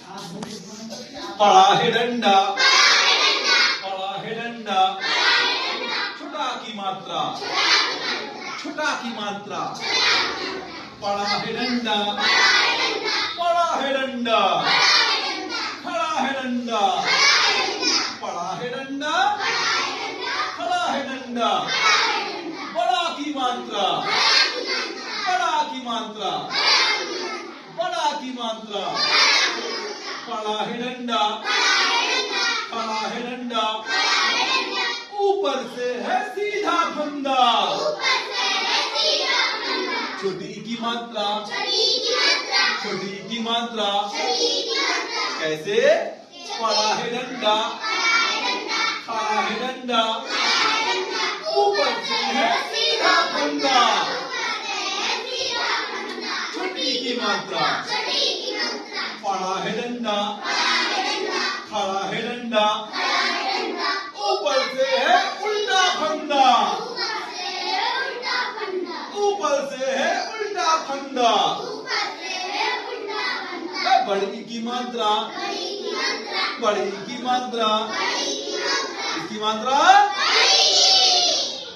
पड़ा है डंडा, पड़ा है डंडा, छुटा की मात्रा, छुटा की मात्रा, पड़ा है डंडा, पड़ा है डंडा, खड़ा है डंडा, पड़ा है डंडा, खड़ा है डंडा, बड़ा की मात्रा, बड़ा की मात्रा, बड़ा की मात्रा, पड़ा है डंडा, खड़ा है डंडा, ऊपर से है सीधा फंदा, छोटी की मात्रा, छोटी की मात्रा, कैसे? पड़ा है डंडा, खड़ा है डंडा, ऊपर से है सीधा फंदा, छोटी की मात्रा, पड़ा है डंडा, खड़ा है डंडा, ऊपर से है उल्टा फंदा, ऊपर से है उल्टा फंदा, बड़ी की मात्रा, बड़ी की मात्रा, इसकी मात्रा